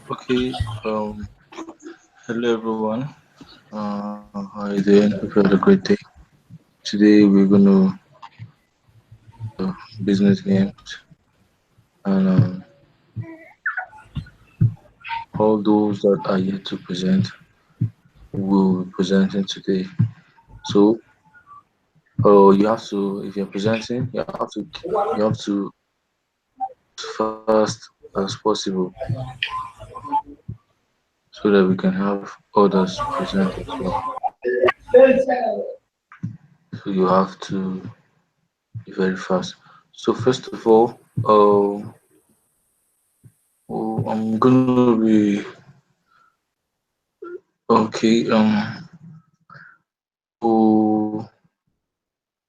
Okay. Hello everyone. How are you doing? Hope you had a great day. Today we're gonna business games and all those that are yet to present will be presenting today. So, you have to if you're presenting, you have to fast as possible so that we can have others present as well. So you have to be very fast. So first of all, I'm gonna be okay. So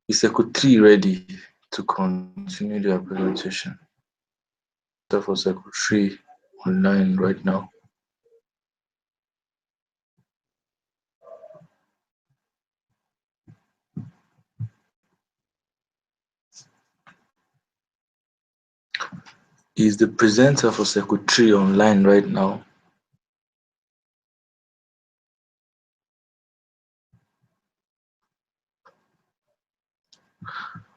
is Echo 3 ready to continue their presentation? So for Echo 3 online right now. Is the presenter for Echo 3 online right now?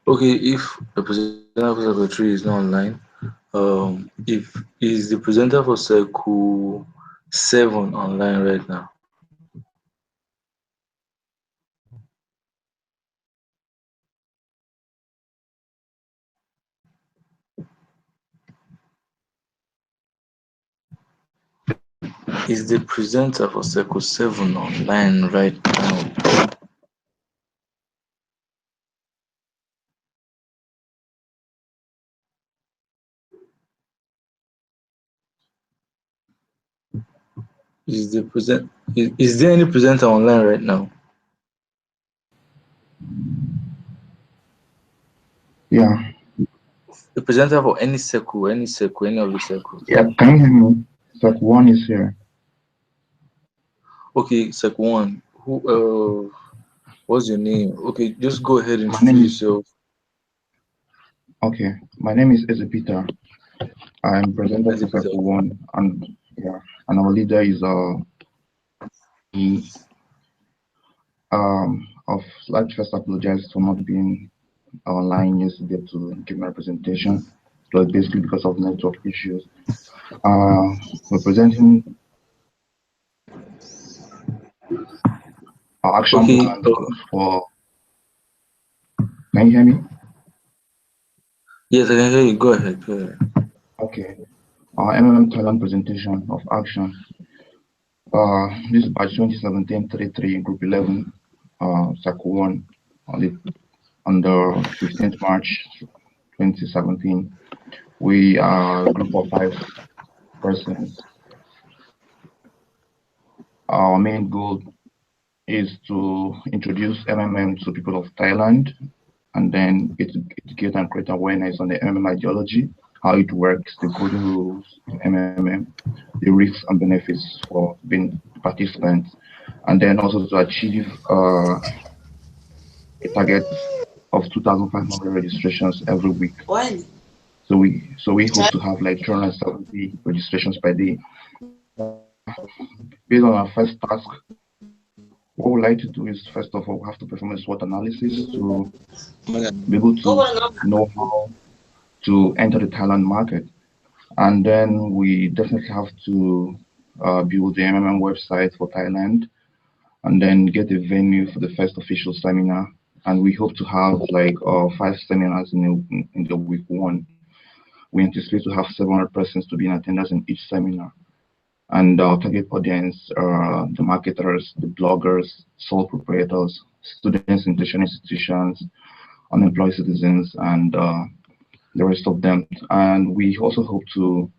Okay, if the presenter for Echo 3 is not online, if is the presenter for Echo 7 online right now? Is the presenter for Echo 7 online right now? Is there any presenter online right now? Yeah, The presenter for any of the circles. yeah. Can you hear me? Step one is here. Okay, circle one. Who what's your name? Okay, just go ahead and My name introduce is yourself. okay. My name is Ezepita. I'm presenter As for a bit of Circle One, and yeah, and our leader is he, of like first apologize for not being online yesterday to give my presentation. It was basically because of network issues. We're presenting our action okay, plan for. Can you hear me? yes, I can hear you. Go ahead, go ahead. Okay. Our MMM Thailand presentation of action. This is batch 2017 33 Group 11, Circle 1, on the 15th March 2017. We are a group of 5 persons. Our main goal is to introduce MMM to people of Thailand and then educate and create awareness on the MMM ideology, how it works, the golden rules in MMM, the risks and benefits for being participants, and then also to achieve a target of 2,500 registrations every week. So we hope to have like 370 registrations per day. Based on our first task, what we like to do is first of all we have to perform a SWOT analysis to be able to know how to enter the Thailand market, and then we definitely have to build the MMM website for Thailand, and then get a venue for the first official seminar. And we hope to have like 5 seminars in the week one. We anticipate to have 700 persons to be in attendance in each seminar. And our target audience are the marketers, the bloggers, sole proprietors, students in tertiary institutions, unemployed citizens, and the rest of them. And we also hope to,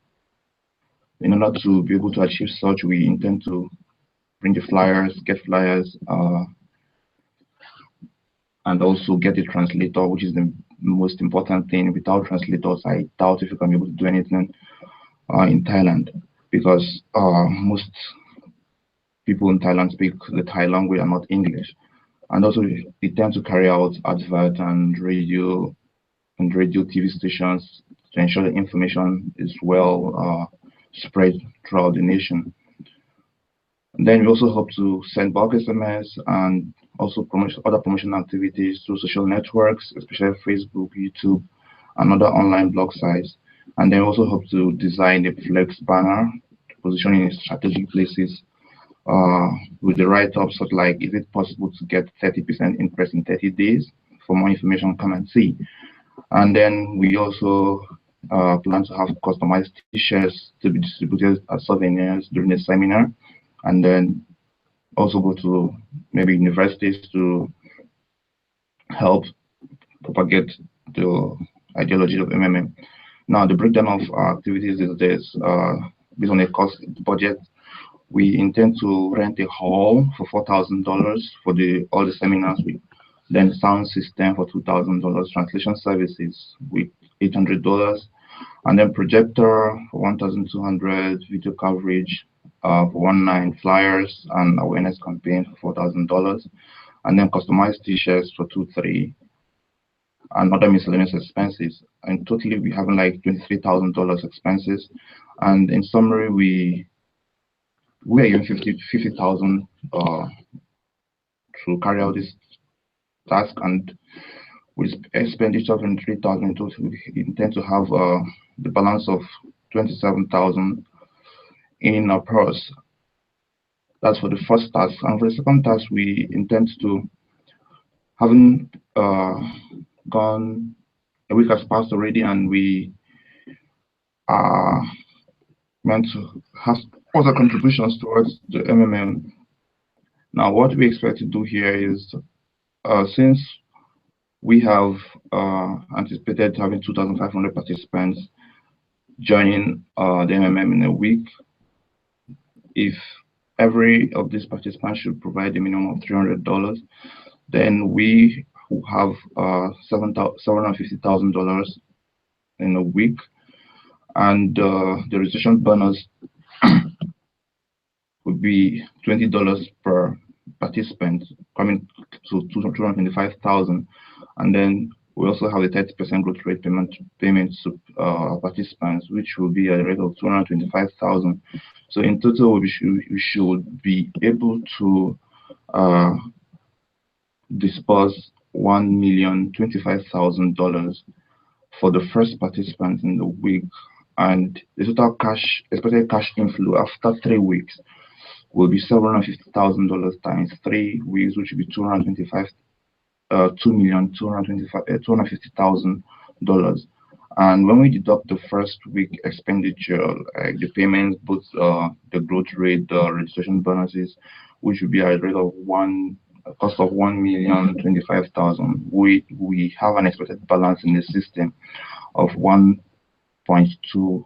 in order to be able to achieve such, we intend to print the flyers, get flyers, and also get a translator, which is the most important thing. Without translators, I doubt if you can be able to do anything in Thailand, because most people in Thailand speak the Thai language and not English. And also they tend to carry out advert and radio TV stations to ensure the information is well spread throughout the nation. And then we also hope to send bulk SMS and also other promotion activities through social networks, especially Facebook, YouTube, and other online blog sites. And then we also hope to design a flex banner to position in strategic places with the write-ups of like, is it possible to get 30% interest in 30 days? For more information, come and see. And then we also plan to have customized t-shirts to be distributed as souvenirs during the seminar, and then also go to maybe universities to help propagate the ideology of MMM. Now, the breakdown of our activities is this: based on a cost budget, we intend to rent a hall for $4,000 for all the seminars. Then sound system for $2,000, translation services with $800, and then projector for $1,200, video coverage for $19, flyers and awareness campaign for $4,000, and then customized t-shirts for $2,300, and other miscellaneous expenses. And totally we have like $23,000 expenses. And in summary, we are given $50,000 to carry out this task, and with expenditure of $3,000 in total, we intend to have the balance of $27,000 in our purse. That's for the first task. And for the second task, we intend to, having gone, a week has passed already, and we are meant to have other contributions towards the MMM. Now, what we expect to do here is, since we have anticipated having 2,500 participants joining the MMM in a week, if every of these participants should provide a minimum of $300, then we will have $750,000 in a week, and the registration bonus would be $20 per participant, coming to $225,000, and then we also have a 30% growth rate payment to participants, which will be at a rate of $225,000. So in total, we should be able to disburse $1,025,000 for the first participant in the week, and the total cash, especially cash inflow after 3 weeks, will be $750,000 times 3 weeks, which will be $2,250,000. And when we deduct the first week expenditure, like the payments, both the growth rate, the registration bonuses, which will be at a rate of a cost of $1,025,000, we have an expected balance in the system of $1.2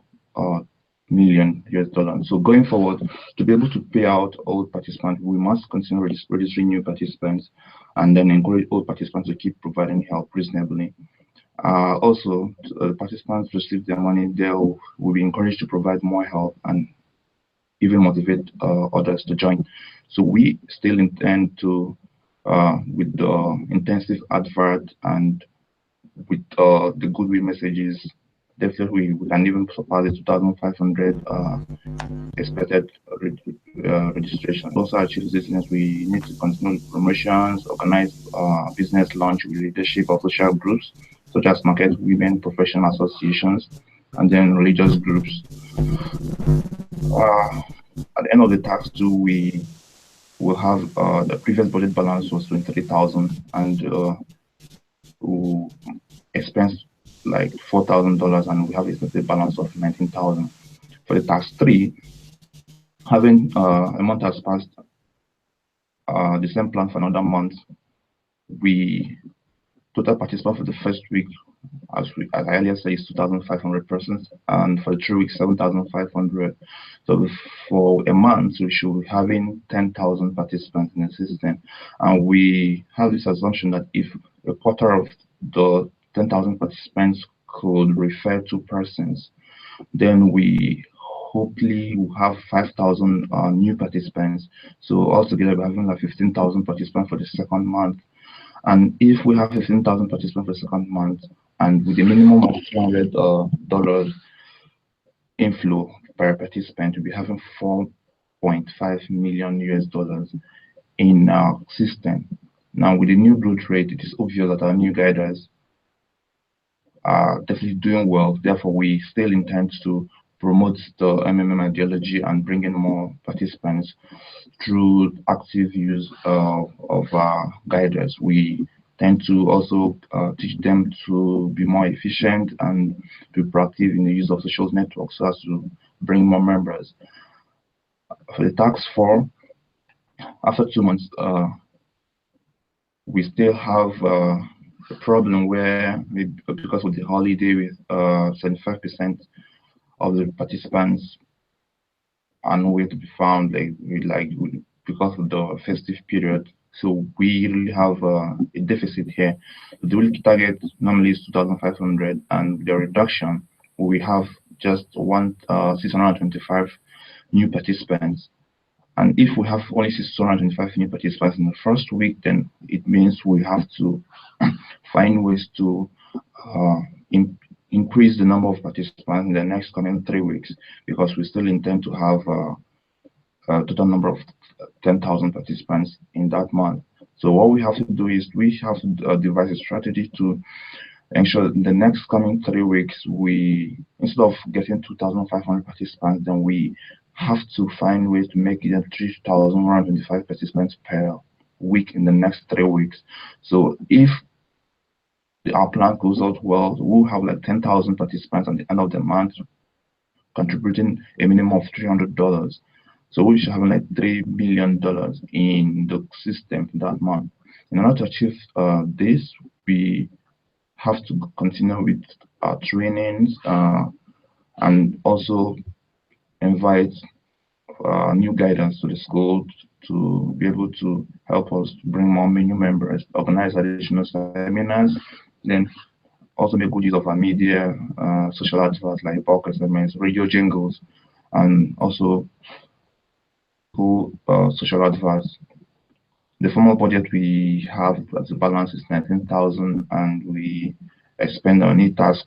million US. So going forward, to be able to pay out old participants, we must continue registering new participants, and then encourage old participants to keep providing help reasonably. Also, participants receive their money, they will be encouraged to provide more help and even motivate others to join. So we still intend to, with the intensive advert and with the goodwill messages, definitely we can even surpass the 2,500 expected registration. Also achieve this, we need to continue promotions, organize business launch with leadership of social groups such as market women, professional associations, and then religious groups. At the end of the task too, we will have the previous budget balance was $23,000, and we expense like $4,000, and we have a expected balance of $19,000. For the task 3, having a month has passed, the same plan for another month, total participants for the first week as I earlier said, is 2,500 persons, and for the 3 weeks, 7,500. So for a month, we should be having 10,000 participants in the system. And we have this assumption that if a quarter of the 10,000 participants could refer to persons, then we hopefully will have 5,000 new participants. So altogether, we're having like 15,000 participants for the second month. And if we have 15,000 participants for the second month, and with a minimum of $200 inflow per participant, we'll be having 4.5 million US dollars in our system. Now, with the new growth rate, it is obvious that our new guiders are definitely doing well. Therefore, we still intend to promote the MMM ideology and bring in more participants through active use of our guiders. We tend to also teach them to be more efficient and be proactive in the use of social networks so as to bring more members. For the tax 4, after 2 months, we still have a problem where, because of the holiday, with 75% of the participants are nowhere to be found, because of the festive period. So we really have a deficit here. The real target normally is 2,500, and the reduction, we have just 625 new participants. And if we have only 625 new participants in the first week, then it means we have to find ways to increase the number of participants in the next coming 3 weeks, because we still intend to have a total number of 10,000 participants in that month. So what we have to do is we have to devise a strategy to ensure that in the next coming 3 weeks, we, instead of getting 2,500 participants, then we have to find ways to make it 3,125 participants per week in the next 3 weeks. So if our plan goes out well, we'll have like 10,000 participants at the end of the month, contributing a minimum of $300. So we should have like $3 million in the system that month. In order to achieve this, we have to continue with our trainings and also invite new guidance to the school to be able to help us bring more new members, organize additional seminars, then also make good use of our media, social adverts like bulk SMS, radio jingles, and also social adverts. The formal budget we have as a balance is 19,000, and we expend on e-task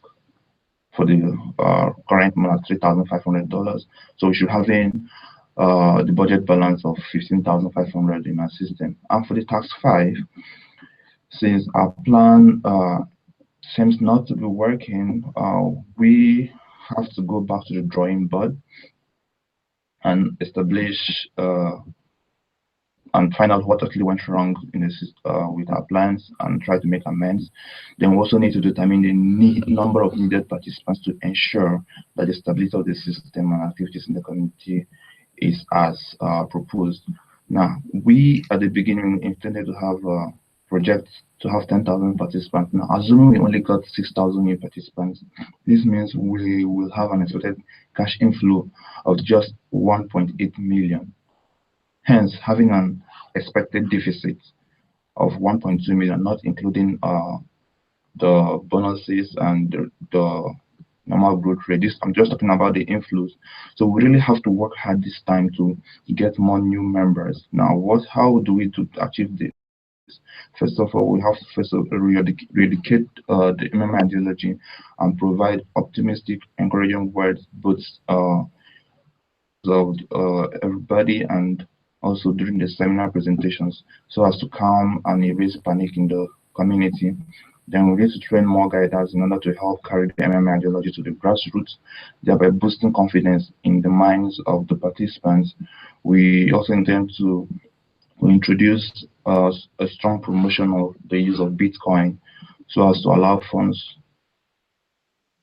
for the current month $3,500. So we should have in the budget balance of 15,500 in our system. And for the tax 5, since our plan seems not to be working, we have to go back to the drawing board and establish and find out what actually went wrong in this with our plans and try to make amends. Then we also need to determine the number of needed participants to ensure that the stability of the system and activities in the community is as proposed. Now, we at the beginning intended to have a project to have 10,000 participants. Now, assuming we only got 6,000 new participants, this means we will have an expected cash inflow of just 1.8 million. Hence, having an expected deficit of 1.2 million, not including the bonuses and the normal growth rate. I'm just talking about the inflows. So we really have to work hard this time to get more new members. Now, how do we achieve this? First of all, we have to first of all eradicate the MMM ideology and provide optimistic, encouraging words, both of everybody and also during the seminar presentations, so as to calm and erase panic in the community. Then we need to train more guiders in order to help carry the MMM ideology to the grassroots, thereby boosting confidence in the minds of the participants. We also intend to introduce a strong promotion of the use of Bitcoin so as to allow funds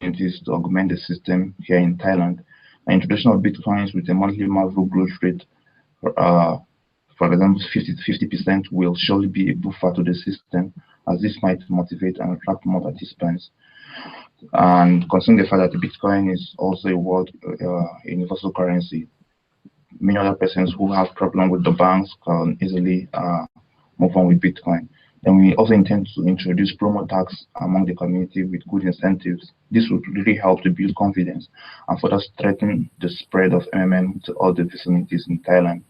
to augment the system here in Thailand. An introduction of Bitcoins with a monthly marginal growth rate, for example, 50% will surely be a buffer to the system, as this might motivate and attract more participants. And considering the fact that the Bitcoin is also a world universal currency, many other persons who have problem with the banks can easily move on with Bitcoin. Then we also intend to introduce promo tax among the community with good incentives. This would really help to build confidence and further strengthen the spread of MMM to all the vicinities in Thailand.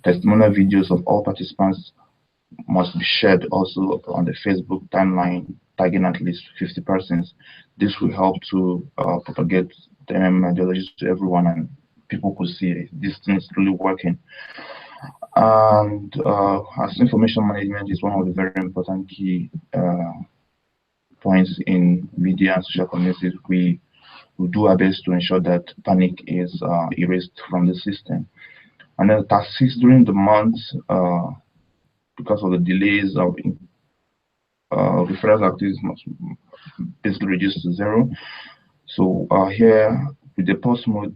Testimonial videos of all participants must be shared also on the Facebook timeline, tagging at least 50 persons. This will help to propagate the MMM ideologies to everyone, and people could see this thing is really working. And as information management is one of the very important key points in media and social communities, we do our best to ensure that panic is erased from the system. And then taxes during the month, because of the delays of referral activities, must basically reduced to zero. So here, with the post mode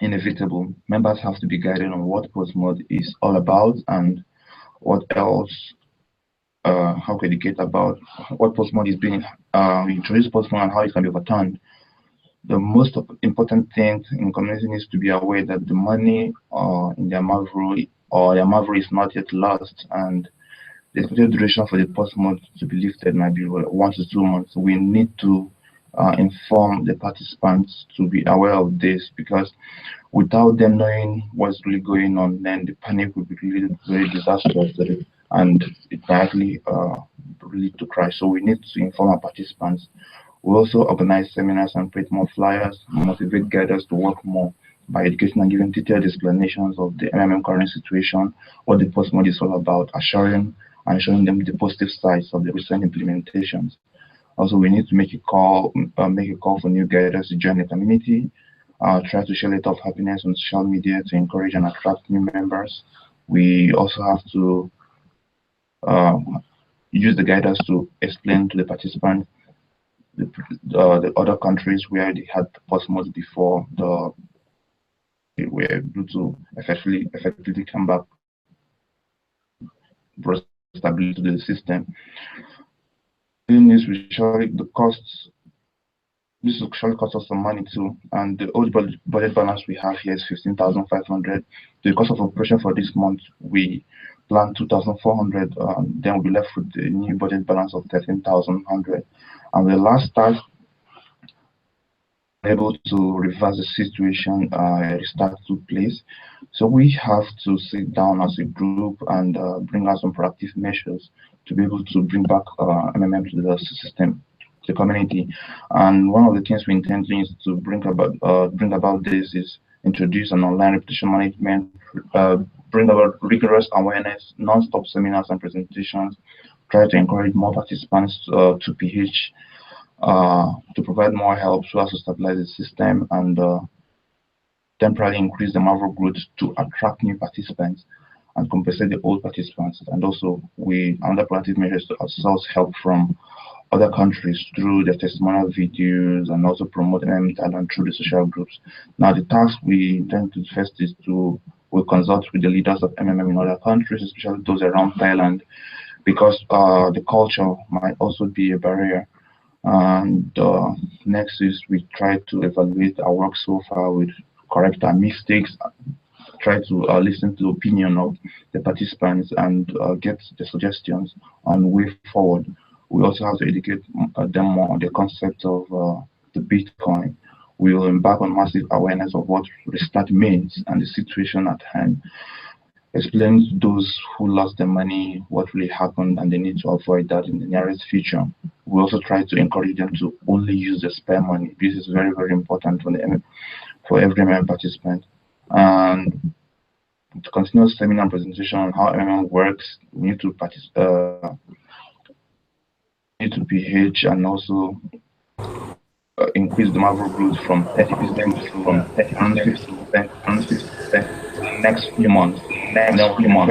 inevitable, members have to be guided on what post mode is all about and what else, how to educate about what post mode is being introduced post mode and how it can be overturned. The most important thing in community needs to be aware that the money in their Mavro or their Mavro is not yet lost, and the expected duration for the post mode to be lifted might be 1 to 2 months. We need to inform the participants to be aware of this, because without them knowing what's really going on, then the panic will be really very disastrous and it might actually lead to crash. So we need to inform our participants. We also organize seminars and print more flyers, motivate guiders to work more by educating and giving detailed explanations of the MMM current situation, what the post mode is all about, assuring and showing them the positive sides of the recent implementations. Also, we need to make a call for new guiders to join the community. Try to share a lot of happiness on social media to encourage and attract new members. We also have to use the guiders to explain to the participants the other countries where they had post modes before they were able to effectively come back, brought stability to the system. Doing this will surely the costs. This will surely cost us some money too, and the old budget balance we have here is 15,500. The cost of operation for this month we plan 2,400. Then we'll be left with the new budget balance of 13,100. And the last task, able to reverse the situation, restart took place. So we have to sit down as a group and bring out some proactive measures to be able to bring back MMM to the system, the community. And one of the things we intend to is to bring about this is introduce an online reputation management, bring about rigorous awareness, non-stop seminars and presentations, try to encourage more participants to PH, to provide more help so as to stabilize the system and temporarily increase the Mavro growth to attract new participants and compensate the old participants. And also, under proactive measures to source help from other countries through the testimonial videos and also promote MMM Thailand through the social groups. Now, the task we intend to first is to consult with the leaders of MMM in other countries, especially those around Thailand, because the culture might also be a barrier. And next is we try to evaluate our work so far, with correct our mistakes, try to listen to the opinion of the participants and get the suggestions on way forward. We also have to educate them more on the concept of the Bitcoin. We will embark on massive awareness of what restart means and the situation at hand. Explain to those who lost their money what really happened, and they need to avoid that in the nearest future. We also try to encourage them to only use the spare money. This is very, very important for every MMM participant. And to continue seminar presentation on how MMM works, we need to PH and also increase the Mavro growth from 30% from 50% next few months. The original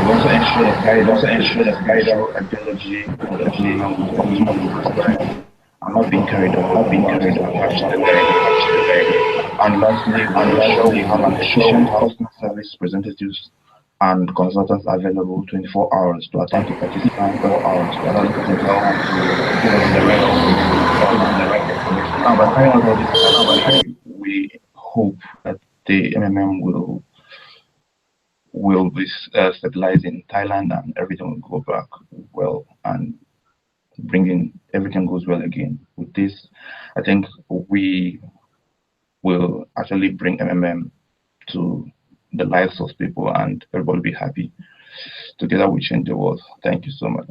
we also ensure that guidance ideology are not being carried on, And lastly, we have an efficient customer service representatives and consultants available 24 hours to attend to participants without using time to give us the right information. Now, by carrying out all this activity, we hope that the MMM will be stabilized in Thailand and everything will go back well and bringing everything goes well again. With this, I think we will actually bring MMM to the lives of people and everybody will be happy. Together we change the world. Thank you so much.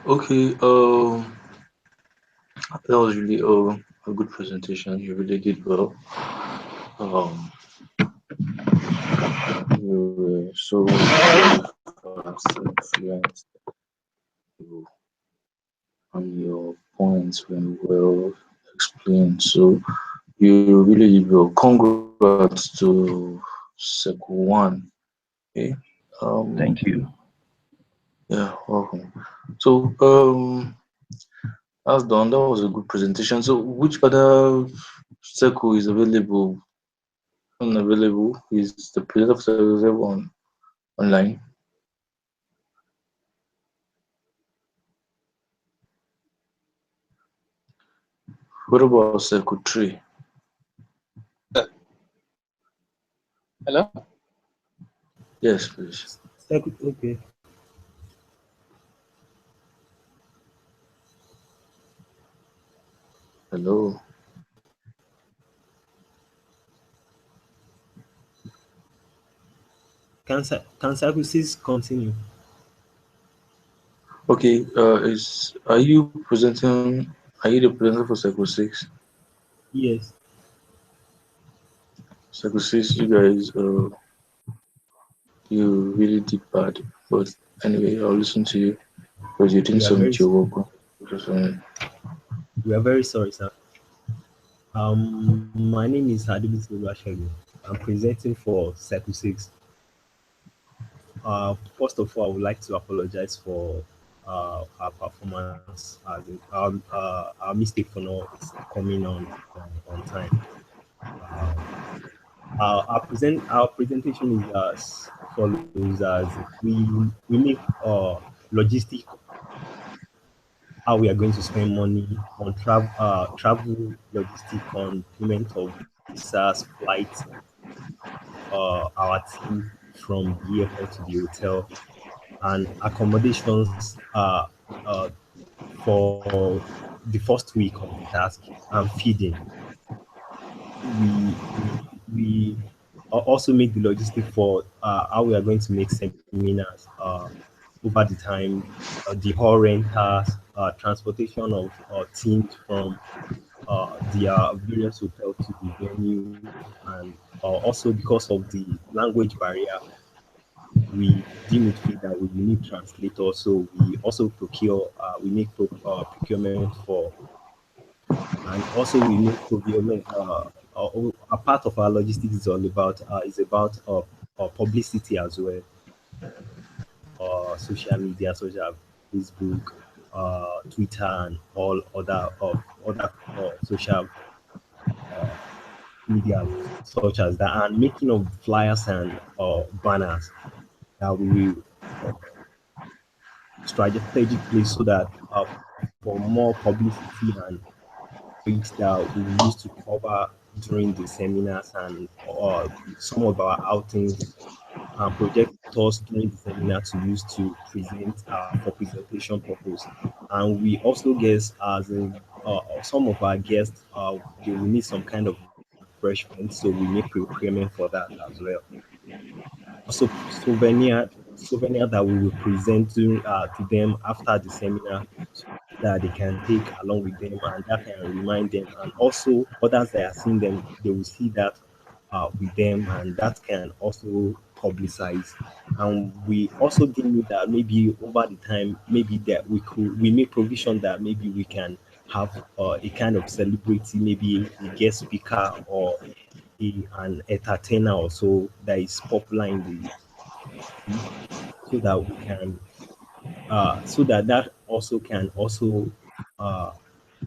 Okay, that was really a good presentation. You really did well. Um, you were so fast and fluent. You, and your points were well explained. So you really did well. Congrats to Seco One. Okay. Thank you. Yeah, welcome. So that's done. That was a good presentation. So which other circle is available? Unavailable is the presenter of circle on online. What about circle 3? Hello? Yes, please. Okay. Hello. Can circumstances continue? Okay, are you presenting? Are you the presenter for circle 6? Yes. Circle 6, you guys, you really did bad. But anyway, I'll listen to you because you didn't We are very submit your work. we are very sorry, sir. My name is Hadibis Oluwasegun. I'm presenting for Circle 6. First of all, I would like to apologize for our performance, as in, our mistake for not coming on time. Our presentation is as follows: as we make logistic how we are going to spend money on travel logistic on payment of visas, flights, our team from the airport to the hotel, and accommodations for the first week of the task, and feeding. We also make the logistic for how we are going to make seminars over the time, the hall rentals, transportation of teams from their various hotels to the venue, and also because of the language barrier, we deal with fact that we need translators. So we also we make procurement for, and also we make procurement. A part of our logistics is about publicity as well, social media such as Facebook, Twitter, and all other social media such as that, and making of flyers and banners that we will strategically so that for more publicity and weeks that we use to cover during the seminars and some of our outings and projectors during the seminar to use to present for presentation purpose. And we also guess as in some of our guests, they will need some kind of refreshment, so we make procurement for that as well. Also, souvenir that we will present to them after the seminar so that they can take along with them and that can remind them, and also others that are seeing them, they will see that with them, and that can also publicize. And we also deem that maybe over the time, maybe that we make provision that maybe we can have a kind of celebrity, maybe a guest speaker or an entertainer also that is popular in the so that we can so that that also can also uh,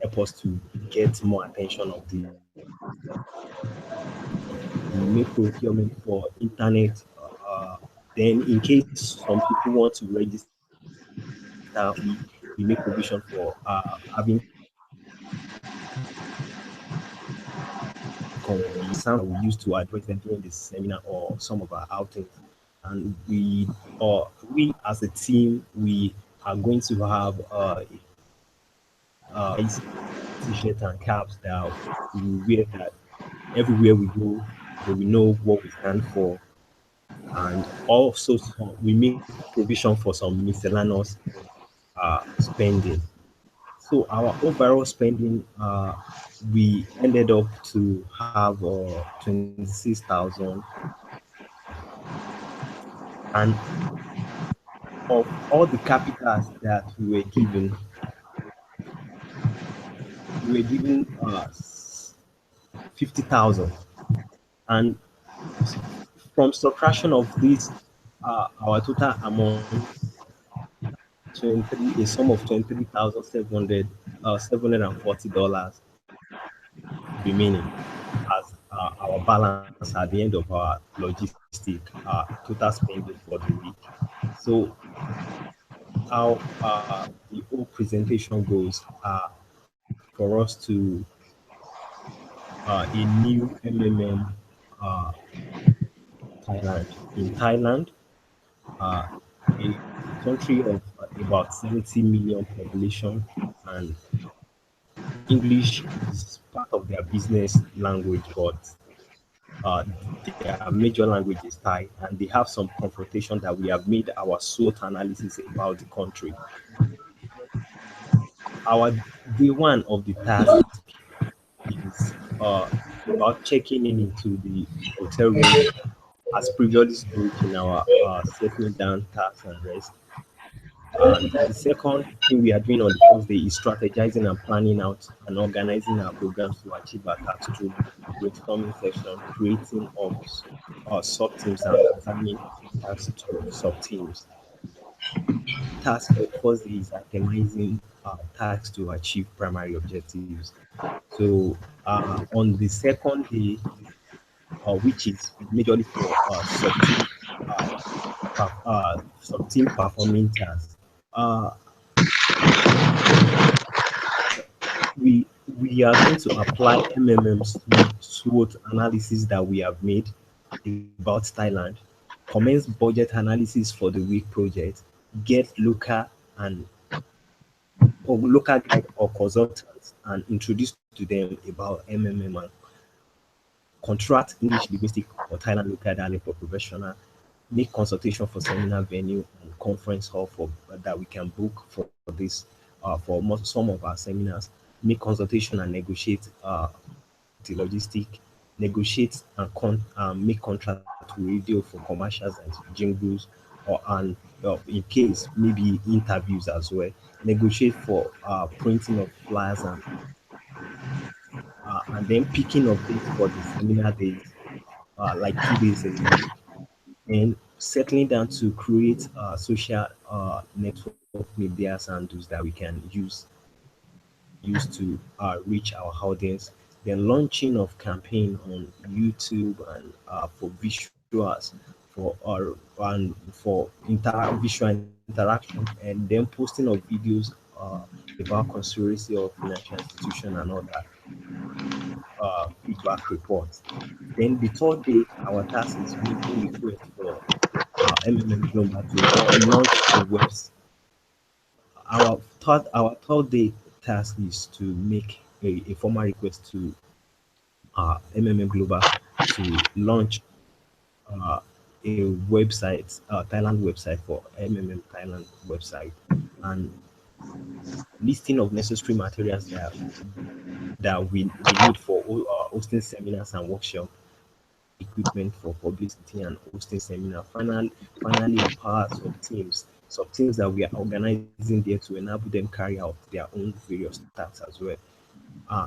help us to get more attention of the we make procurement for internet Then, in case some people want to register, we make provision for having sound we use to advise them during the seminar or some of our outings. And we as a team, we are going to have t-shirt and caps that we wear, that everywhere we go, they will know what we stand for. And also we make provision for some miscellaneous spending. So our overall spending, we ended up to have 26,000, and of all the capitals that we were given 50,000, and from subtraction of this, our total amount 23 a sum of $740 remaining as our balance at the end of our logistic total spending for the week. So how the whole presentation goes for us to a new MMM uh, Thailand. In Thailand, a country of about 70 million population, and English is part of their business language, but uh, their major language is Thai, and they have some confrontation that we have made our SWOT analysis about the country. Our day one of the task is about checking in into the hotel room as previously booked in our settling down task and rest. And the second thing we are doing on the first day is strategizing and planning out and organizing our programs to achieve our tasks through brainstorming session, creating of sub teams and assigning tasks to sub teams. Task for the first day is itemizing tasks to achieve primary objectives. So on the second day, which is majorly for sub team performing tasks, uh, we we are going to apply MMM's SWOT analysis that we have made about Thailand, commence budget analysis for the week project, get local and or local guide or consultants and introduce to them about MMM, and contract English linguistic or Thailand local dialect for professional, make consultation for seminar venue and conference hall for that we can book for this for some of our seminars, make consultation and negotiate the logistic, negotiate and make contract to radio for commercials and jingles, or and in case maybe interviews as well, negotiate for printing of flyers and then picking of dates for the seminar days, like 2 days a week, and settling down to create social network media handles that we can use to reach our audience. Then launching of campaign on YouTube and for visuals for and for visual interaction, and then posting of videos about conspiracy of financial institution and all that feedback reports. Then the third day, our task is making request for MMM Global to launch a website. Our third day task is to make a formal request to MMM Global to launch uh, a website, Thailand website for MMM Thailand website, and listing of necessary materials that we need for hosting seminars and workshops, equipment for publicity and hosting seminar. Finally, empower sub teams that we are organizing there to enable them carry out their own various tasks as well.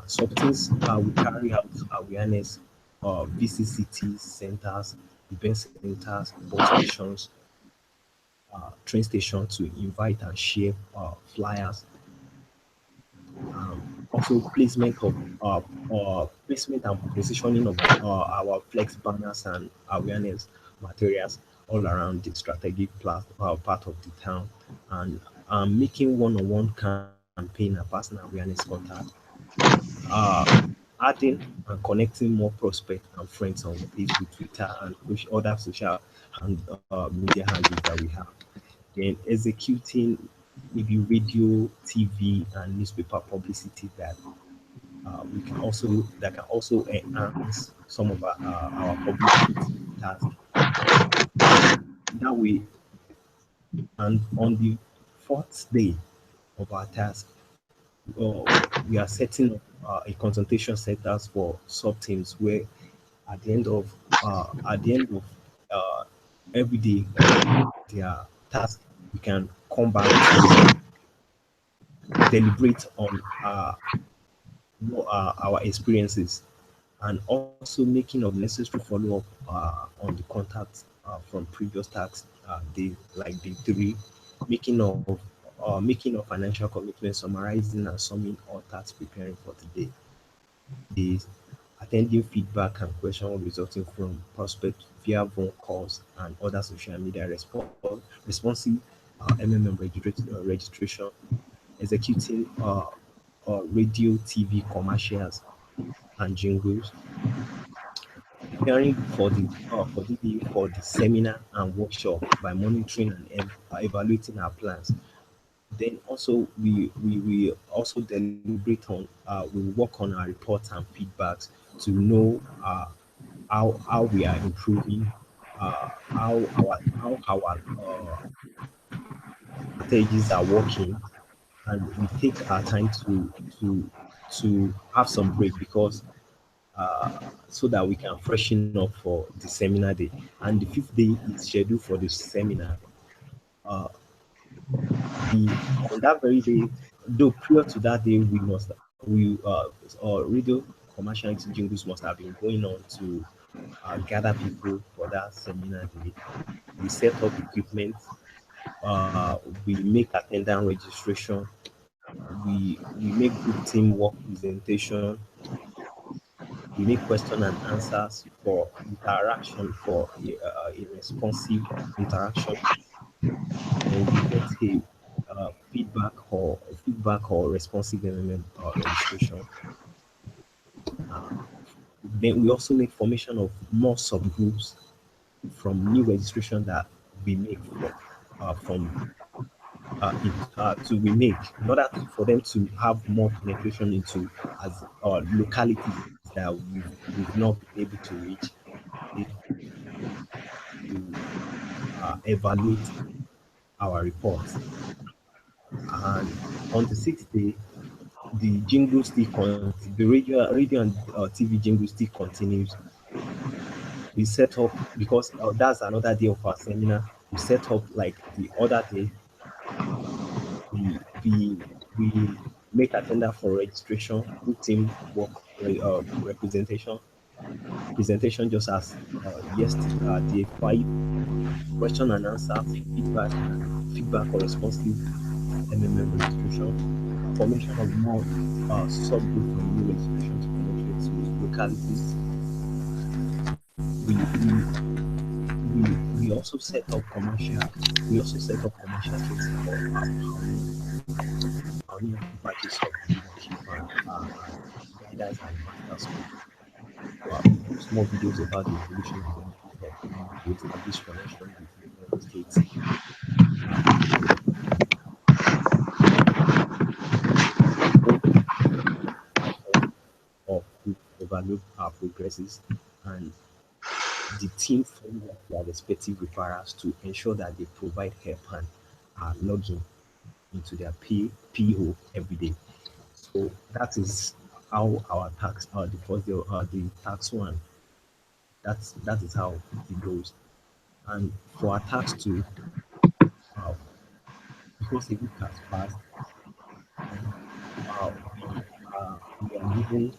Sub teams will carry out awareness, VCCT centers, event centers, bus stations, train stations to invite and share flyers, also placement and positioning of our flex banners and awareness materials, all around the strategic part of the town, and making one-on-one campaign and personal awareness contact, uh, adding and connecting more prospects and friends on Facebook, Twitter, and other social and media handles that we have. Then executing maybe radio, TV, and newspaper publicity we can also that can also enhance some of our publicity tasks. That way, and on the fourth day of our task, uh, we are setting up a consultation centers for sub teams where at the end of uh, every day of their task, we can come back to deliberate on our experiences, and also making of necessary follow-up on the contacts from previous tasks day like day three, making of financial commitments, summarizing and summing all tasks preparing for today. Is attending feedback and question resulting from prospects via phone calls and other social media responsive registration, executing radio, TV commercials and jingles, preparing for the seminar and workshop by monitoring and evaluating our plans. Then also we also deliberate on we work on our reports and feedbacks to know how we are improving, how our strategies are working, and we take our time to to have some break because so that we can freshen up for the seminar day. And the fifth day is scheduled for the seminar. Uh, the on that very day, though prior to that day, we radio commercial jingles must have been going on to gather people for that seminar day. We set up equipment. We make attendance registration. We make group teamwork presentation. We make question and answers for interaction for a responsive interaction, and we get a feedback or responsive element registration. Then we also make formation of more subgroups from new registration that we make from to we make in order for them to have more penetration into as localities that we've not been able to reach. They to evaluate our reports. And on the sixth day, the the radio and TV jingle still continues. We set up because that's another day of our seminar. We set up like the other day. We make attendance for registration, group team work, representation, presentation just as yesterday, day five, question and answer, feedback or responsive MMM registration, formation of more subgroup from new registration to penetrate to localities. We also set up commercial. We also set up commercial space for our new batches of leadership and guidance and master school. Small videos about the evolution and benefits of to establish connection with member states of evaluate our progresses, and the team follow up their respective referrals to ensure that they provide help and login into their PO every day. So that is how our tax the first day the tax one. That is how it goes. And for our tax two, uh, because a week has passed, uh, we are given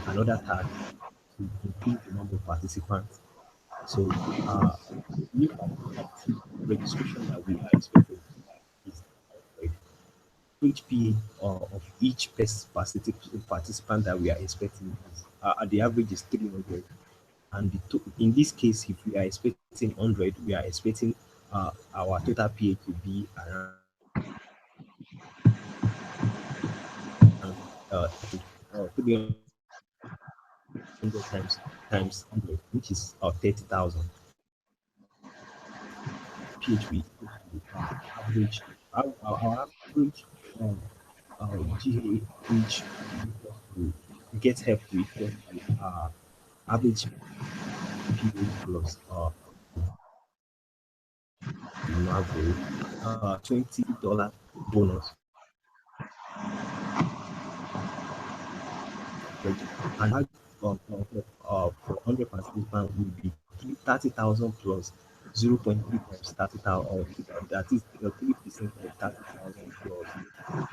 another task to increase the number of participants. So new participant registration that we are expecting is 100. Each PA of each participant that we are expecting is the average is 300, And in this case, if we are expecting 100, we are expecting our total pH to be around 300 times 100, which is 30,000. pH we average our average um, GAH equals to get help to equals to average pH plus Marvel $20 bonus. And that for 100 participants will be 30,000 plus 0.3 times 30,000, that is 3% of 30,000 plus 100.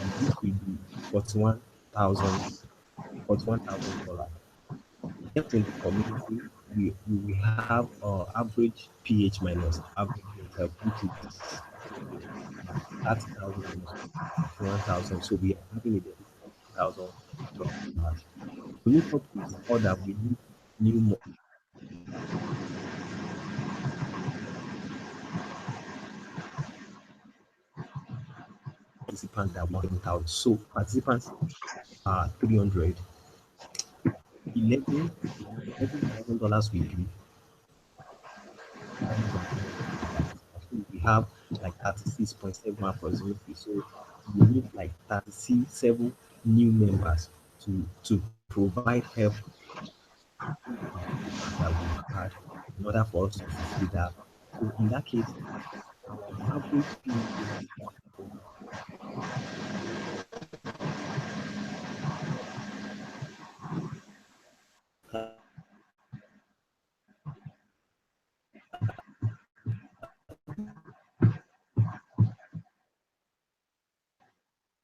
And this will be 41,000 $41,000. Kept in the community, we will have average pH minus average help, which is 30,000 minus 41,000. So we are having a $1,000. To meet up with all that, we need new participants that want 1,000. So participants are 300. $11,000 will be so we have like 36.7 approximately. So we need like 37 new members to provide help that we had in order for us to fulfill that. So in that case, our average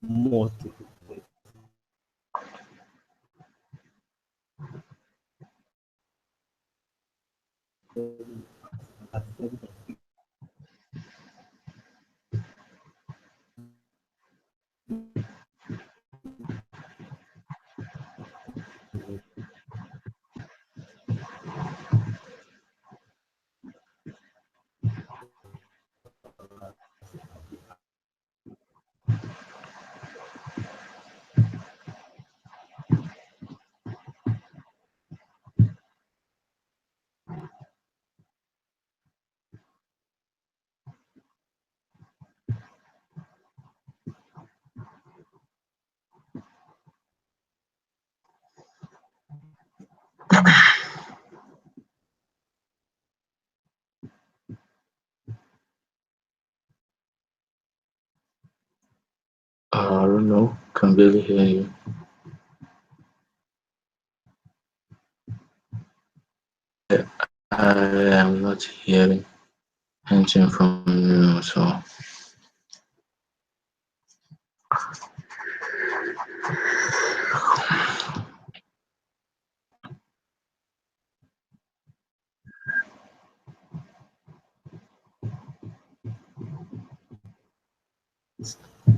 more at 7 I don't know. Can barely hear you. I am not hearing anything from you. So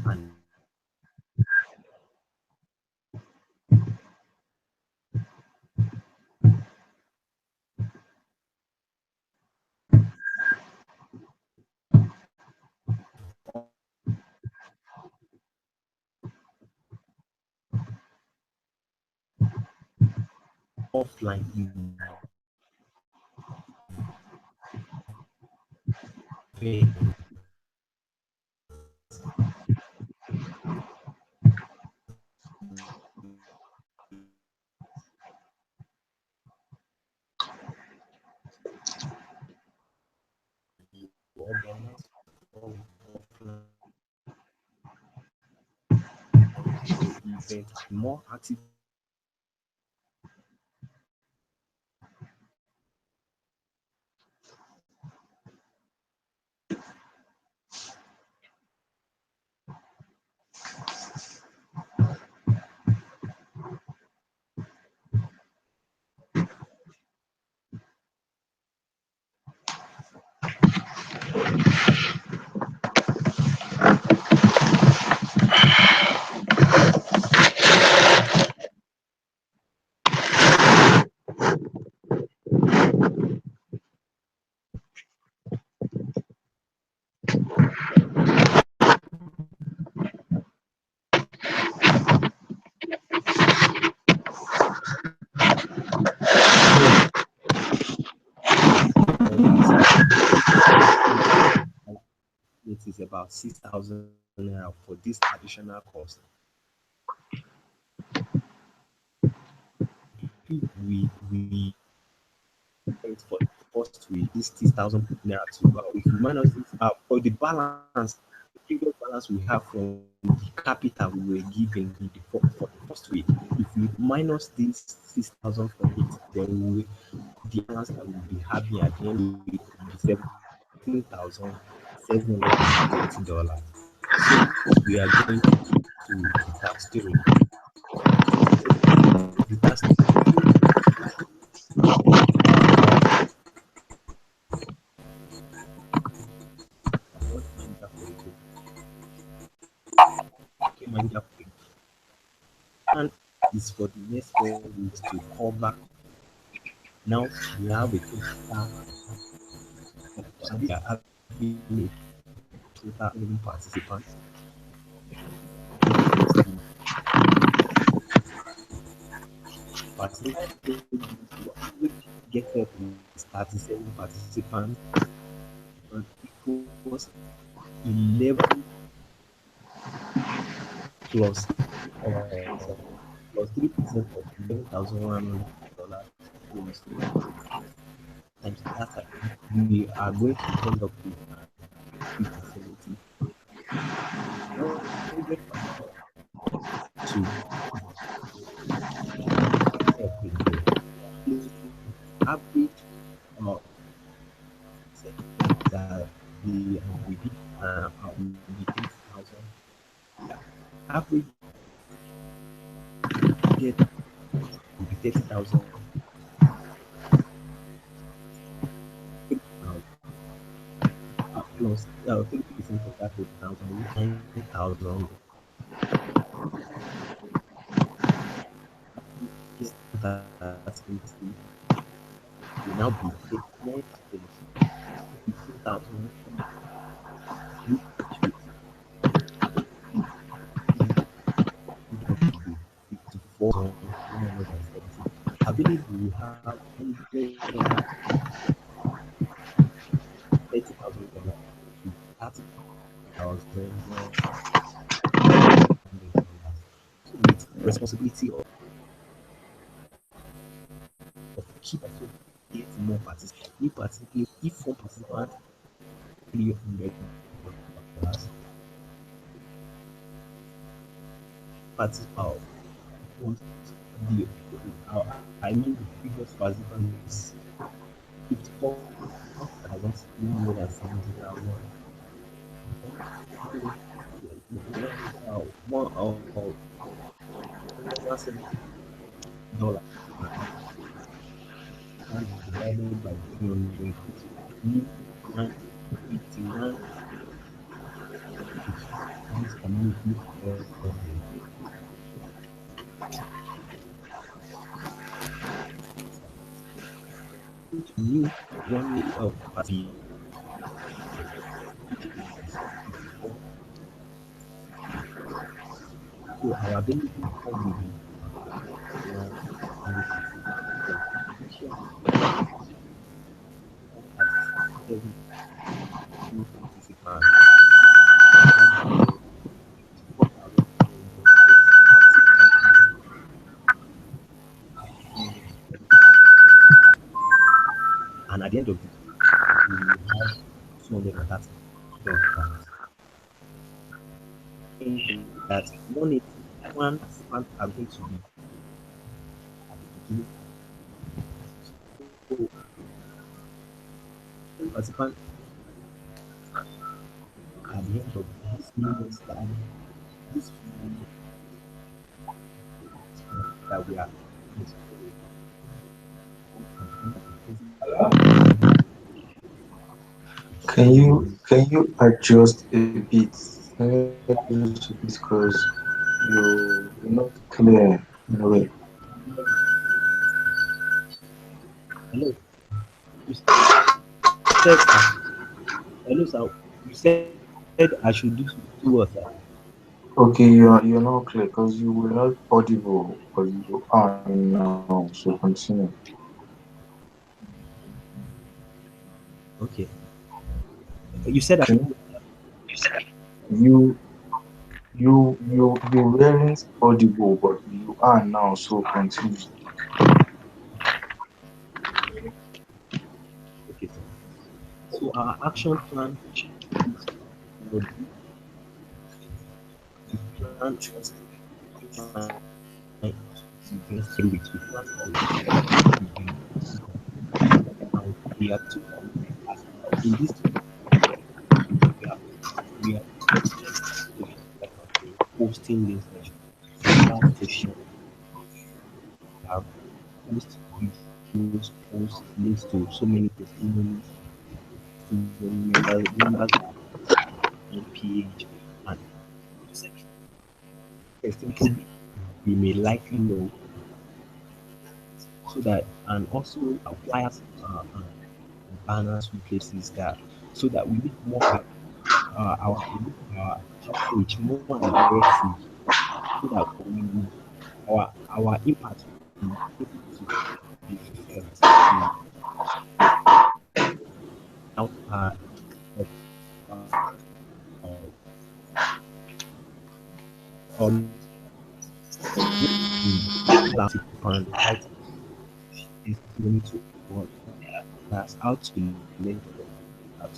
and offline event organize offline event more active about 6,000 naira for this additional cost. If we went for the first week, this 6,000 naira to if we minus this for the balance, the previous balance we have from the capital we were given for the first week. If we minus this 6,000 from it, then the balance that we'll be having at the end of the week will be $17,720. So we are going to the tax story. The tax and is for the next 4 weeks to cover. Now we have a total. We are having a total 11 participants. Which gets up is 37 participants, and equals 11 plus 3% of $11,100 plus times that we are going to end up with 50/70. To average that we did we 30,000. Average get will be 30,000. Plus 30% of that 30,000, 9,000. That's 80. Will now be 15,000. I believe we have $30,000 to $30,000. So with responsibility of keep get more participants. We participate if one participant $300. Participant the I mean the previous participant is 54,370,000. One $170 and divided by 300 and 89 this community new one of party. So our ability to come with and at the end of it, we will have $230. That one participant are going to be participant at the end of this month's time, this that we are Can you adjust a bit? Can you adjust a bit because you're not clear in a way. hello. You said hello sir. You said I should do what sir? Okay, you're not clear because you were not audible, but you are now. So continue. Okay. You said I Can should you You you weren't audible, but you are now. So continue. Okay, so our action plan is for the plan is fine. Best three weeks. We plan for we and we have to in this we have we are posting links like social station. We have post videos, post links to so many testimonies, members page and testimonies we may likely know so that and also flyers banners we places that so that we make more our outreach more aggressive so that our impact will be able to be felt without of, um the classic write testimony to what that's how to link out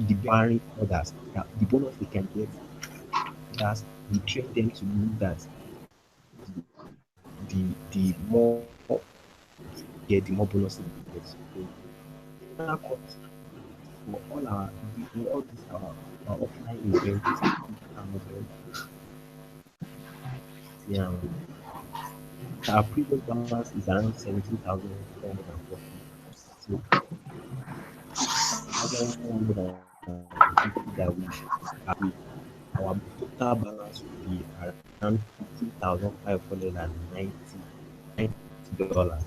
the barring others that the bonus they can get that's we train them to know that the more get the more bonus they get. So final cost for all these our offline events and events, yeah, our previous balance is around 17,440. So 2,150 that we our total balance will be around $15,590.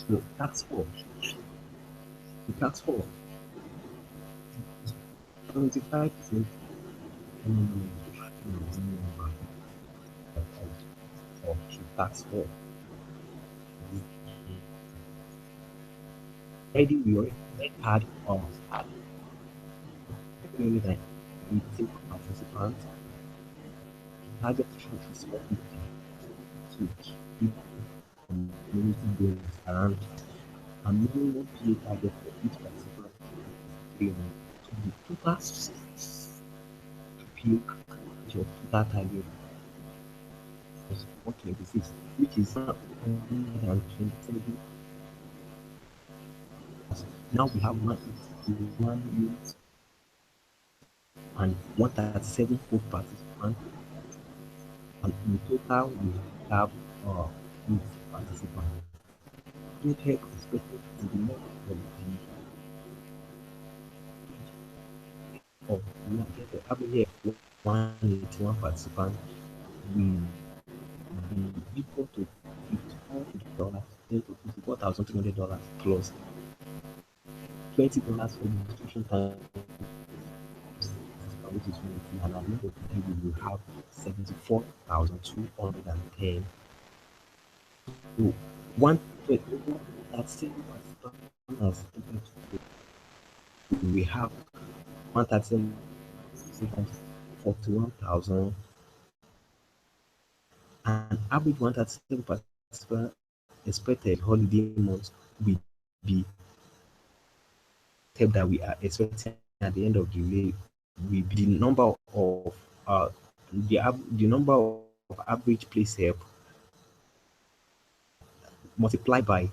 So tax for 25% of the tax for already we already had already like 18 participants. Target is 450 to keep community goals around a minimum PA target for each participant is 300. So the total PA is your total target was 126, which is 127. Now we have 181 youths and 137 full participants, and in total we have youth participants. Intake expected to be more of we have get the average of 181 participants will be equal to $54 to $54,300 plus $20 for registration time, which is 20, and at the end of the day, we will have 74,210. So, one that same participant has we have 137 41,000 and average 137 participant expected holiday months will be that we are expecting at the end of the day will be the number of the number of average place help multiply by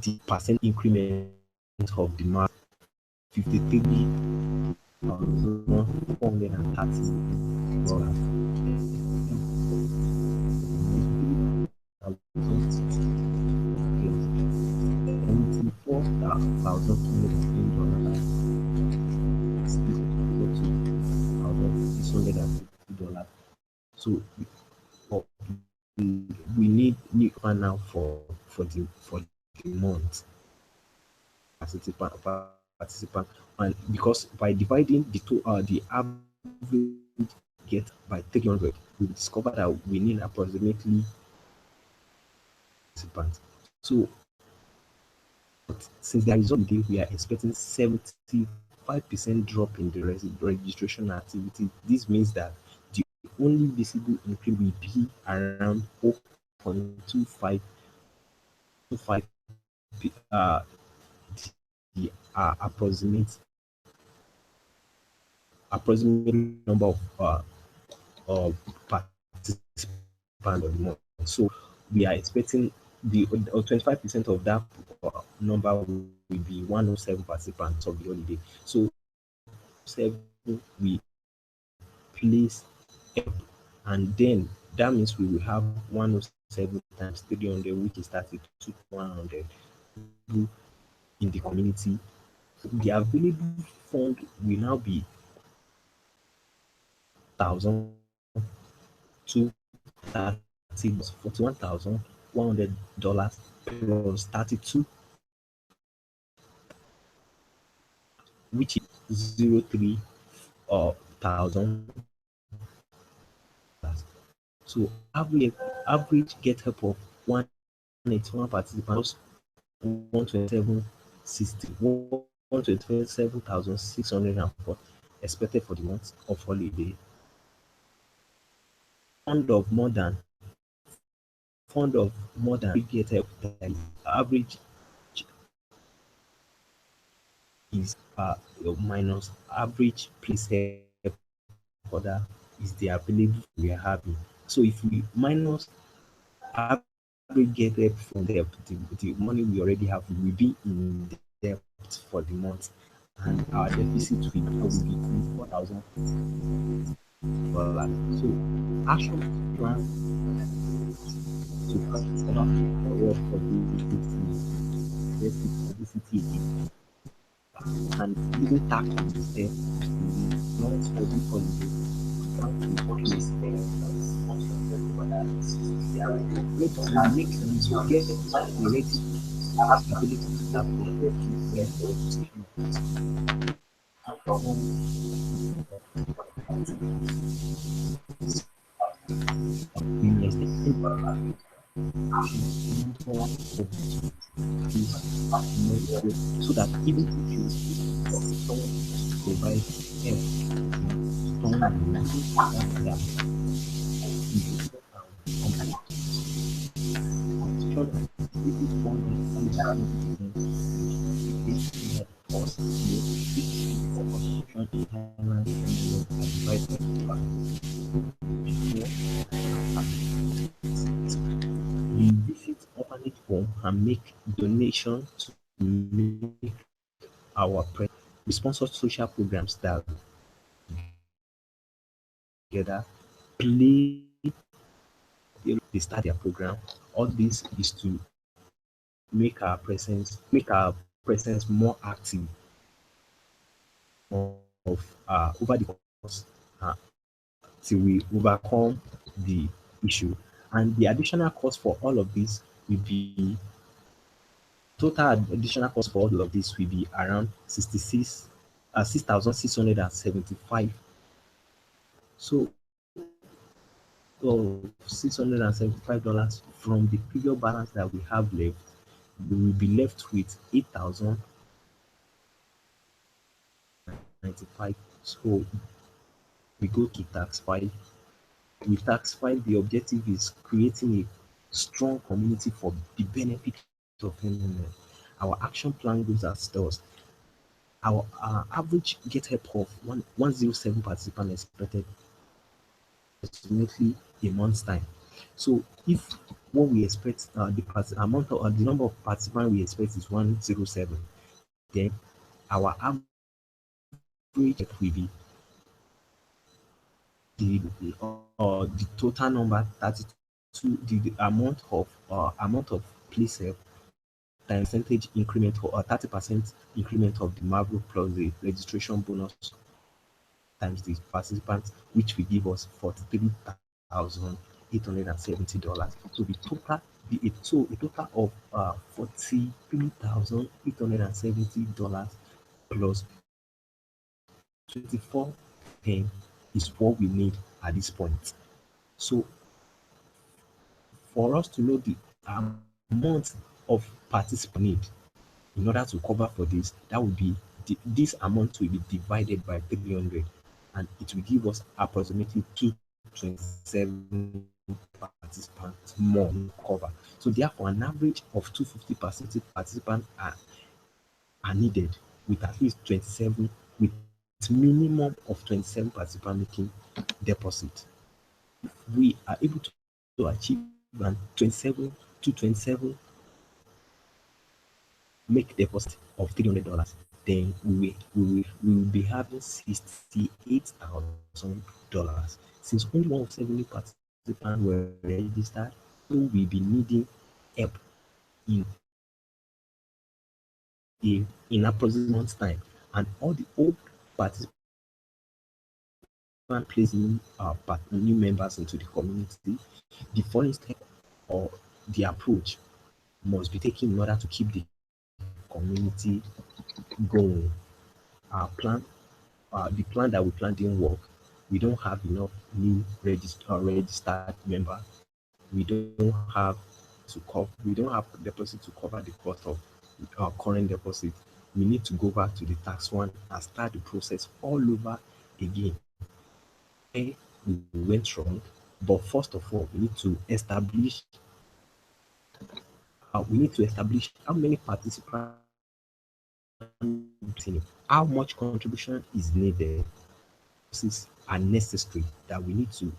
the percent increment of the mass 53,430 dollars. 74,200 So we need new plan now for the month participant and because by dividing the average get by 300 we discover that we need approximately participants. So since the result we are expecting 70 5% drop in the registration activity. This means that the only visible increase will be around 0.25 uh, the approximate number of participants of the month. So we are expecting the 25% of that number will be 107 participants of the holiday. So 7 we place help, and then that means we will have 107 times 300, which is 32,100 in the community. The available fund will now be 41,100 plus 32, which is 03 thousand. So average get help of 181 participants 127,604 expected for the month of holiday. Fund of more than get help, that is average is minus average place help order is the available we are having. So if we minus average get help from the money we already have, we will be in debt for the month, and our deficit will be 4,000 dollars. So action plan to cover for publicity again, and even tax system not every holiday make sense to get related ability to tap so that even if you don't provide help, we visit orphanage home and make donation to make our we sponsor social programs that together play they start their program. All this is to make our presence more active of over the course uh, till we overcome the issue. And the additional cost for all of this will be total additional cost for all of this will be around 6,675. So $675 from the previous balance that we have left, we will be left with 8,095. So we go to tax file. With tax file, the objective is creating a strong community for the benefit of everyone. Our action plan goes as thus. Our average get help of 107 participants expected approximately a month's time. So if what we expect amount of the number of participants we expect is 107, then our average will be the total number 32, the amount of place help times percentage increment or 30% increment of the Marvel plus the registration bonus times the participants, which will give us $43,870. So a total of $43,870 plus 24 is what we need at this point. So for us to know the amount of participants need in order to cover for this, that would be this amount will be divided by 300, and it will give us approximately 227 participants more cover. So therefore, an average of 250 participants are needed, with at least 27, with minimum of 27 participants making deposit. We are able to achieve an 27 to 27 make deposit of $300, then we will be having $68,000. Since only 170 participants were registered, so we'll be needing help in approximately months time, and all the old participants placing new members into the community. The following step or the approach must be taken in order to keep the community going. Our plan, the plan that we planned didn't work. We don't have enough new registered members. We don't have we don't have deposit to cover the cost of our current deposit. We need to go back to the tax one and start the process all over again. We went wrong, but first of all, we need to establish how many participants, how much contribution is needed, are necessary that we need to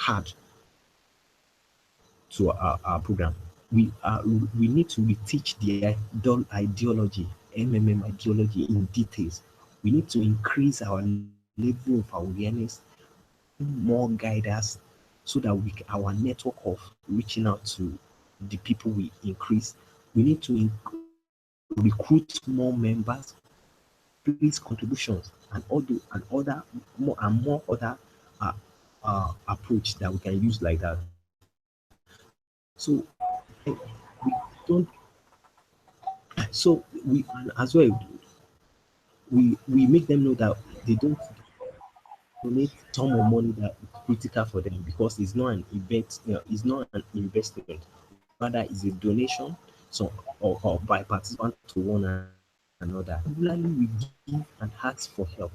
add to our program. We need to reteach the ideology, MMM ideology in details. We need to increase our level of awareness, more guidance, so that our network of reaching out to the people we increase. We need to recruit more members, please contributions, and other more other approach that we can use like that. So we don't. So we and as well we make them know that they don't donate sum of money that is critical for them, because it's not an event, it's not an investment, rather it's a donation. So or by participants to one another. Regularly we give and ask for help.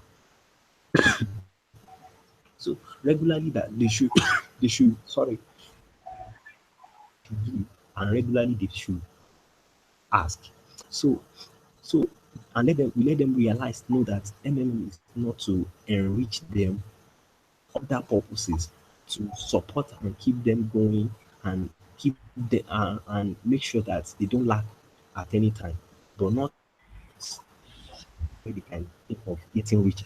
So regularly that they should they should sorry give, and regularly they should ask. So so and let them realize, know that MMM is not to enrich them, other purposes, to support and keep them going, and keep the and make sure that they don't lack at any time, but not where they can think of getting rich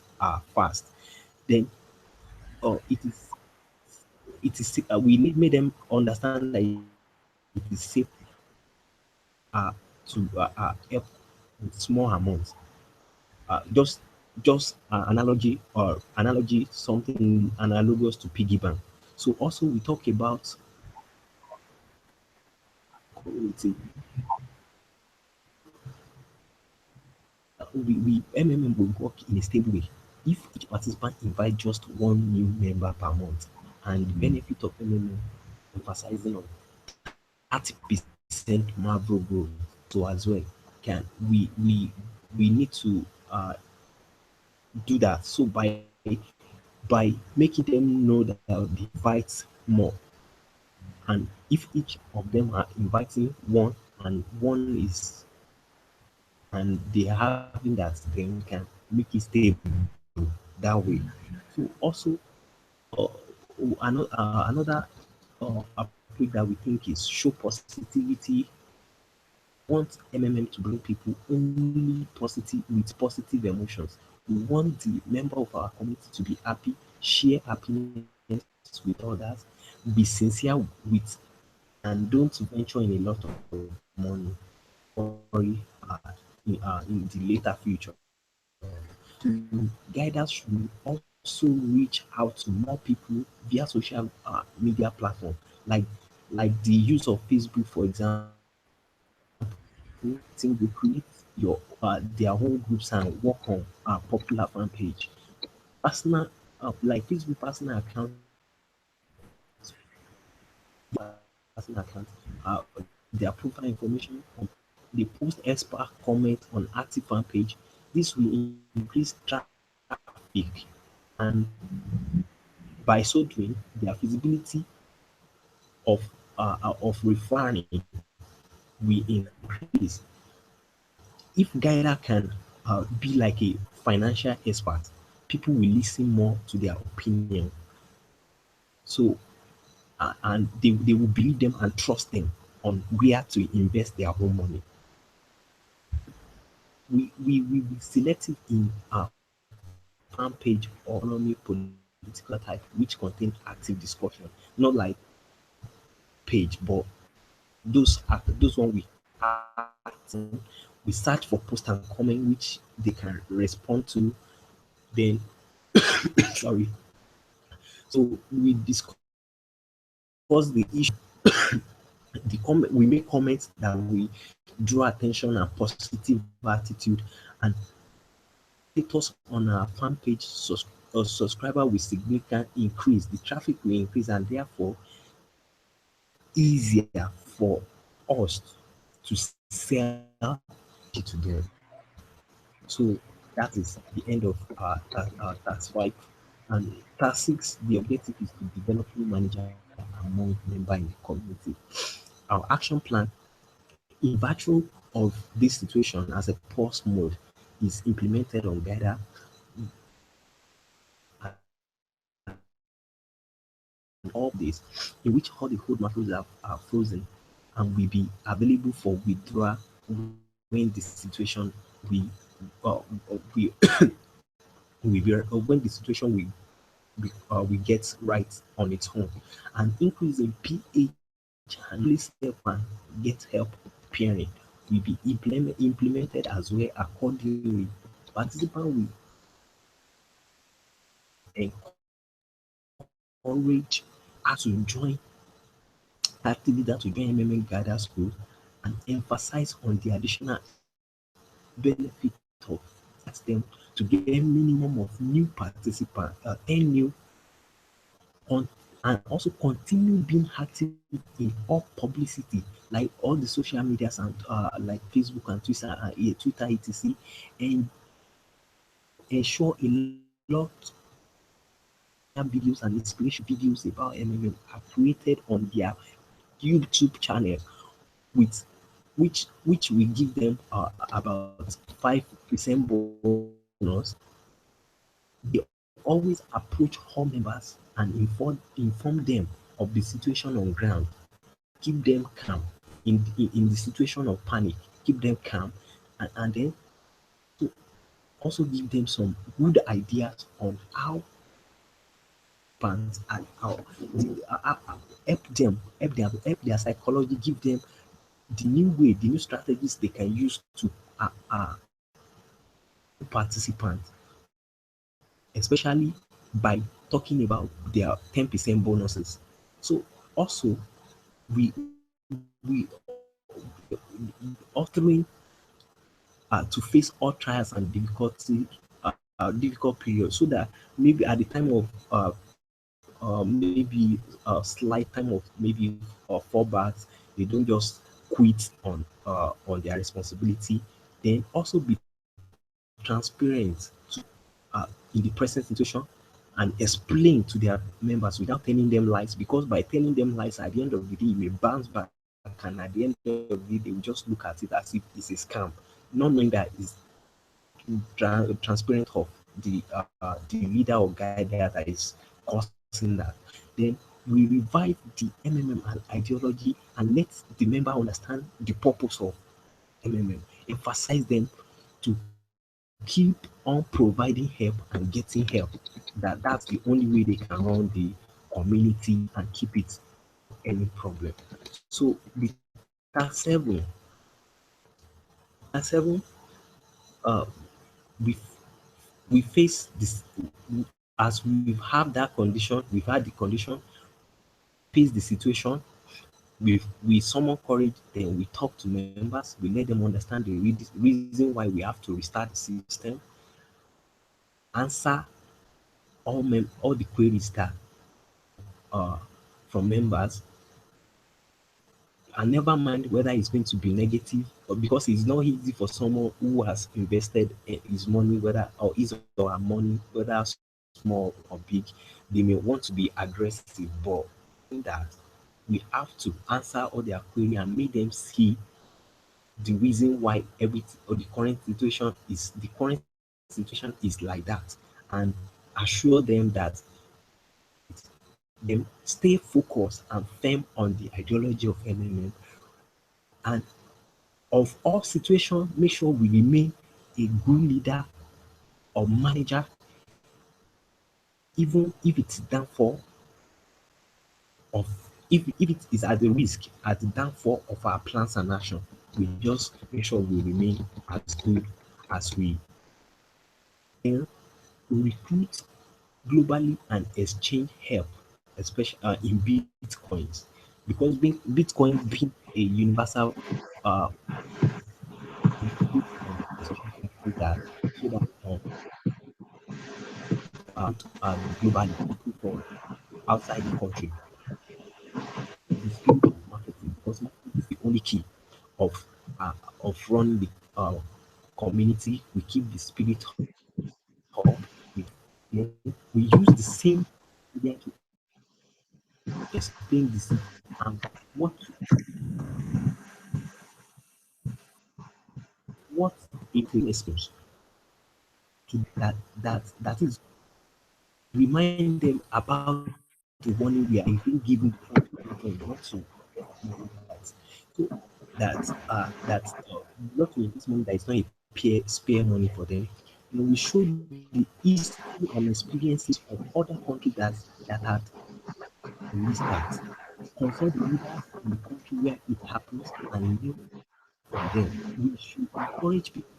fast. Then it is we need make them understand that it is safe to help with small amounts. Just analogy, something analogous to piggy bank. So also we talk about community. We MMM will work in a stable way. If each participant invite just one new member per month, and the benefit of MMM emphasizing on 30% Marvel growth. So as well, can we need to do that. So by making them know that they invite more, and if each of them are inviting one, and one is and they are having that, then we can make it stable that way. So also uh, another approach that we think is show positivity. Want MMM to bring people only positive, with positive emotions. We want the member of our community to be happy, share happiness with others, be sincere with, and don't venture in a lot of money worry in the later future. Guidance should also reach out to more people via social media platform, like the use of Facebook, for example. Think they create their own groups and work on a popular fan page. Personal like Facebook personal account, uh, their profile information on They post expert comment on active fan page. This will increase traffic, and by so doing, their visibility of referring will increase. If Guider can be like a financial expert, people will listen more to their opinion. So and they will believe them and trust them on where to invest their own money. We selective in our fan page or economy political type which contain active discussion, not like page, but those one we acting, we search for post and comment which they can respond to. Then sorry. So we discuss the issue, the comment we make comments that we draw attention and positive attitude, and status on our fan page subscriber will significantly increase, the traffic will increase, and therefore easier for us to sell to them. So that is the end of task 5. And task 6, the objective is to develop new manager among member in the community. Our action plan in virtue of this situation as a pause mode is implemented on Gather and all this, in which all the code macros are frozen and will be available for withdrawal when the situation we when the situation we get right on its own. An increase in pH and please help and get help pairing will be implemented as well accordingly. Participants will encourage us to join activity that to join MMM Gather School and emphasize on the additional benefit of them to get a minimum of new participants, 10 new, and also continue being active in all publicity, like all the social medias and like Facebook and Twitter, etc., and ensure a lot of videos and inspiration videos about MMM are created on their YouTube channel, with which will give them about 5% bonus. They always approach all members and inform them of the situation on ground, keep them calm in the situation of panic, keep them calm, and then to also give them some good ideas on how fans and how help their psychology, give them the new way, the new strategies they can use to participants, especially by talking about their 10% bonuses. So also we authoring to face all trials and difficult periods, so that maybe at the time of maybe a slight time of maybe fallbacks, they don't just quit on their responsibility. Then also be transparent in the present situation and explain to their members without telling them lies, because by telling them lies at the end of the day, it may bounce back, and at the end of the day, they will just look at it as if it's a scam, not knowing that it's transparent of the leader or guide that is causing that. Then we revive the MMM and ideology and let the member understand the purpose of MMM, emphasize them to keep on providing help and getting help. That's the only way they can run the community and keep it any problem. So with task 7, task 7, uh, we we face this as we've had that condition, we've had the condition, face the situation, we summon courage, then we talk to members, we let them understand the reason why we have to restart the system, answer all the queries that from members, and never mind whether it's going to be negative, or because it's not easy for someone who has invested his money, whether or his or her money, whether small or big, they may want to be aggressive, but in that we have to answer all their query and make them see the reason why everything or the current situation is like that, and assure them that them stay focused and firm on the ideology of MMM, and of all situations make sure we remain a good leader or manager, even if it's downfall of if it is at the risk at the downfall of our plans and action. We just make sure we remain as good as we can, recruit globally and exchange help, especially in bitcoins, because Bitcoin being a universal uh, exchange so that globally people from outside the country, the spirit of marketing, because marketing is the only key of uh, running the community. We keep the spirit up. We, we use the same media to explain this and what what it explains to that is remind them about the warning we are being given before we enter, not to that. So not to invest money that is not a spare money for them. We show the history and experiences of other countries that had restart. Consult the leaders in the country where it happens and learn from them. We should encourage people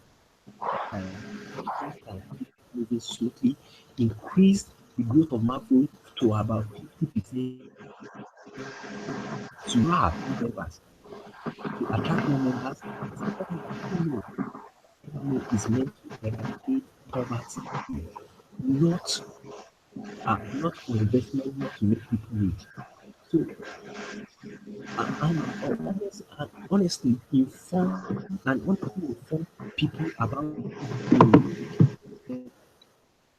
can keep moving smoothly, increase the growth of macro to about 50% to have members, to attract more members. It's important that people know is meant to eradicate poverty, not not for investment, not to make people rich. So honestly inform and honestly inform people about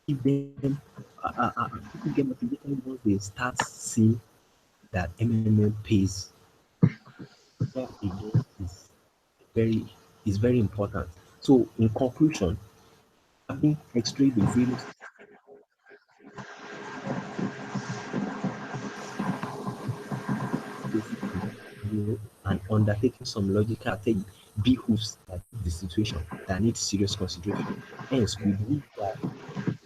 give them people get motivated once they start seeing that MMM pays. That again very is very important. So in conclusion, having extracted the various and undertaking some logical strategy behooves that the situation that needs serious consideration. Hence, we believe that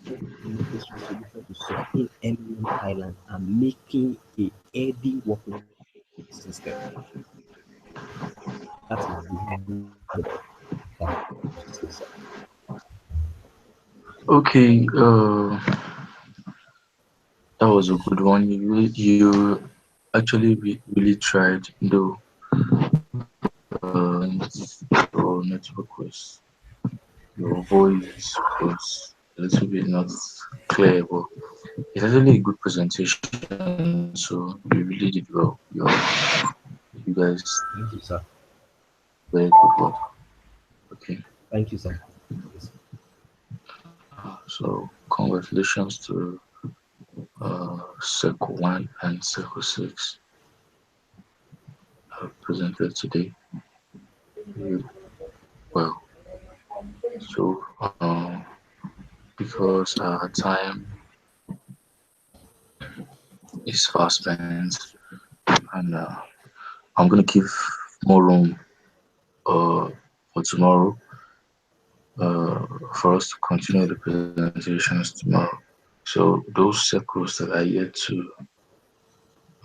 the necessary solution to sustain MMM Thailand and making a healthy working system. That is the that Okay, that was a good one. You actually really tried, though your network was, your voice was a little bit not clear, but it's actually a good presentation. So you really did well. You guys Thank you, sir. very good work. Okay, Thank you, sir. Yes. so congratulations to Circle 1 and Circle 6 presented today. You, well, so because our time is fast spent, and I'm gonna give more room for tomorrow for us to continue the presentations tomorrow. So those circles that are yet to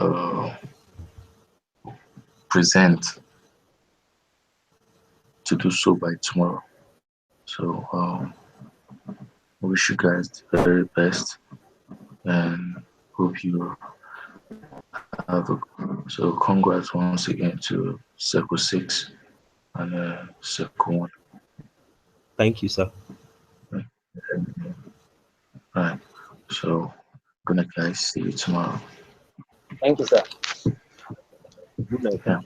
uh, present, to do so by tomorrow. So I wish you guys the very best and hope you have a, so congrats once again to Circle 6 and Circle 1. Thank you, sir. Right. So good night guys. See you tomorrow. Thank you, sir. Good night. Yeah.